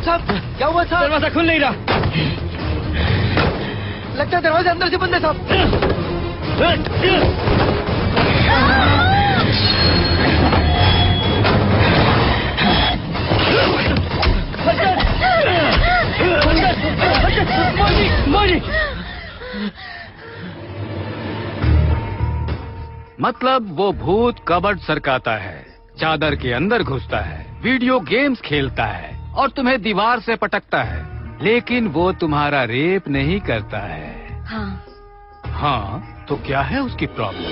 साहब क्या हुआ साहब? दरवाजा खुल नहीं रहा। लगता है दरवाजे अंदर से बंद है साहब। मतलब वो भूत कबर्ड सरकाता है, चादर के अंदर घुसता है, वीडियो गेम्स खेलता है और तुम्हें दीवार से पटकता है, लेकिन वो तुम्हारा रेप नहीं करता है। हाँ, तो क्या है उसकी प्रॉब्लम?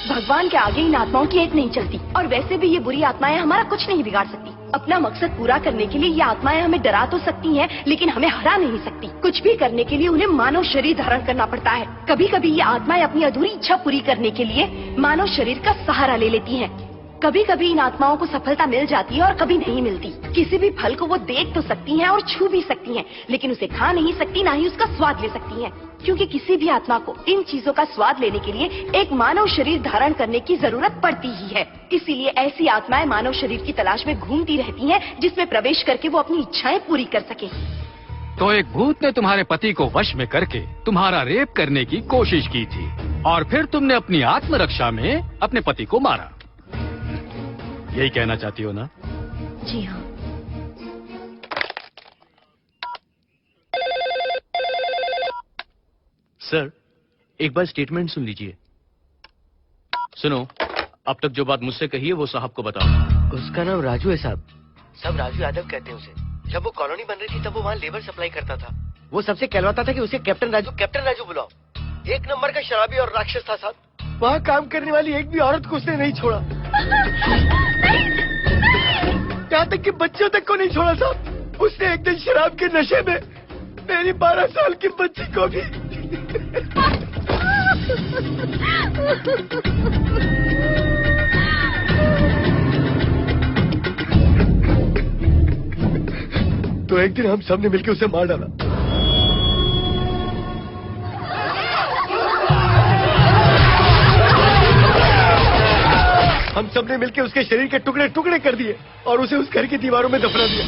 भगवान के आगे इन आत्माओं की एक नहीं चलती, और वैसे भी ये बुरी आत्माएं हमारा कुछ नहीं बिगाड़ सकती। अपना मकसद पूरा करने के लिए ये आत्माएं हमें डरा तो सकती हैं, लेकिन हमें हरा नहीं सकती। कुछ भी करने के लिए उन्हें मानव शरीर धारण करना पड़ता है। कभी कभी ये आत्माएं अपनी अधूरी इच्छा पूरी करने के लिए मानव शरीर का सहारा ले लेती हैं। कभी कभी इन आत्माओं को सफलता मिल जाती है और कभी नहीं मिलती। किसी भी फल को वो देख तो सकती हैं और छू भी सकती हैं, लेकिन उसे खा नहीं सकती, ना ही उसका स्वाद ले सकती हैं, क्योंकि किसी भी आत्मा को इन चीजों का स्वाद लेने के लिए एक मानव शरीर धारण करने की जरूरत पड़ती ही है। इसीलिए ऐसी आत्माएं मानव शरीर की तलाश में घूमती रहती हैं, जिसमें प्रवेश करके वो अपनी इच्छाएं पूरी कर सके। तो एक भूत ने तुम्हारे पति को वश में करके तुम्हारा रेप करने की कोशिश की थी, और फिर तुमने अपनी आत्मरक्षा में अपने पति को मारा। यही कहना चाहती हो ना? जी हाँ। सर, एक बार स्टेटमेंट सुन लीजिए। सुनो, अब तक जो बात मुझसे कही है वो साहब को बताओ। उसका नाम राजू है साहब। सब राजू यादव कहते हैं उसे। जब वो कॉलोनी बन रही थी तब वो वहाँ लेबर सप्लाई करता था। वो सबसे कहलवाता था कि उसे कैप्टन राजू बुलाओ। एक नंबर का शराबी और राक्षस था साहब। वहाँ काम करने वाली एक भी औरत को उसने नहीं छोड़ा। यहाँ तक कि बच्चों तक को नहीं छोड़ा साहब। उसने एक दिन शराब के नशे में मेरी 12 साल की बच्ची को भी। तो एक दिन हम सबने मिलकर उसे मार डाला। हम सबने मिलकर उसके शरीर के टुकड़े टुकड़े कर दिए और उसे उस घर की दीवारों में दफना दिया।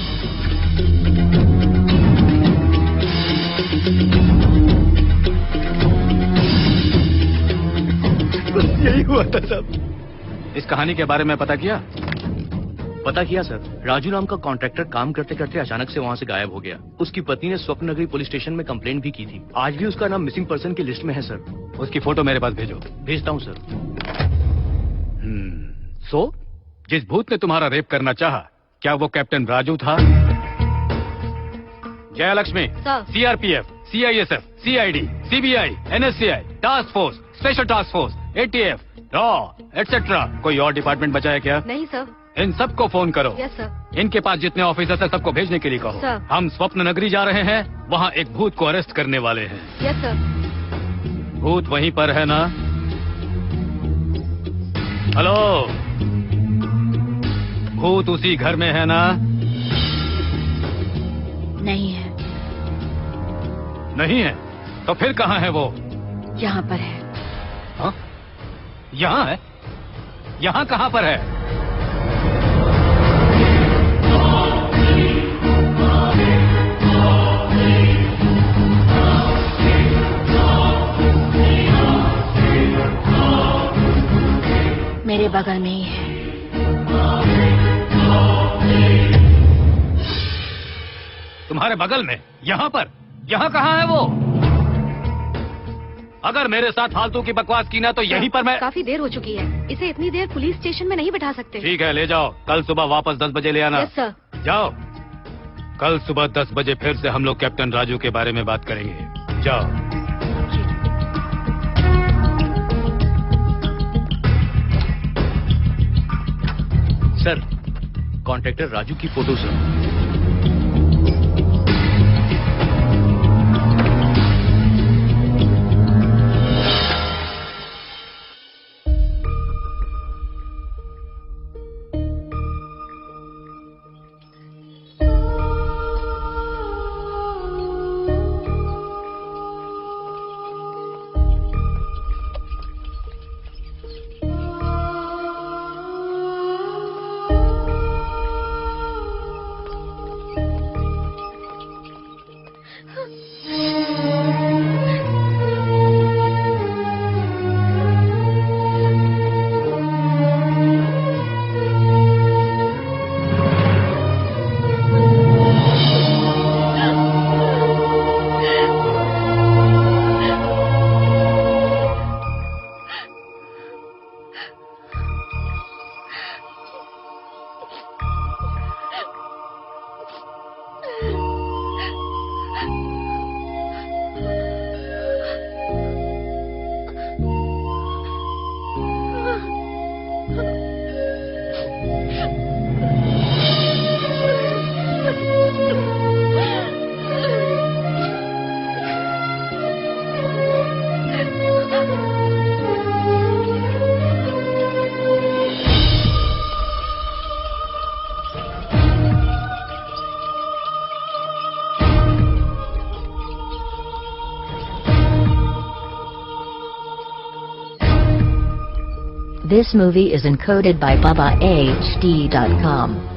बस यही हुआ था साहब। इस कहानी के बारे में पता किया? पता किया सर। राजू नाम का कॉन्ट्रैक्टर काम करते करते अचानक से वहाँ से गायब हो गया। उसकी पत्नी ने स्वप्न नगरी पुलिस स्टेशन में कंप्लेंट भी की थी। आज भी उसका नाम मिसिंग पर्सन की लिस्ट में है सर। उसकी फोटो मेरे पास भेजो। भेजता हूँ सर। सो जिस भूत ने तुम्हारा रेप करना चाहा, क्या वो कैप्टन राजू था? Jayalakshmi, CRPF, CISF, CID, CBI, NSCI, task force, special task force, ETF, raw etcetera, कोई और डिपार्टमेंट बचा है क्या? नहीं सर। इन सबको फोन करो। Yes sir. इनके पास जितने ऑफिसर्स हैं सबको भेजने के लिए कहो। सर। हम स्वप्न नगरी जा रहे हैं, वहाँ एक भूत को अरेस्ट करने वाले हैं। Yes sir. भूत वहीं पर है ना? हेलो, भूत उसी घर में है ना? नहीं है। नहीं है? तो फिर कहाँ है वो? यहाँ पर है। हाँ? यहाँ है? यहाँ कहाँ पर है? मेरे बगल में ही है। तुम्हारे बगल में? यहाँ पर? यहाँ कहाँ है वो? अगर मेरे साथ फालतू की बकवास की ना तो यहीं पर मैं। काफी देर हो चुकी है, इसे इतनी देर पुलिस स्टेशन में नहीं बिठा सकते। ठीक है, ले जाओ। कल सुबह वापस 10 बजे ले आना। Yes sir. जाओ। कल सुबह 10 बजे फिर से हम लोग कैप्टन राजू के बारे में बात करेंगे। जाओ। सर, कॉन्ट्रैक्टर राजू की photo sir. This movie is encoded by BubbaHD.com.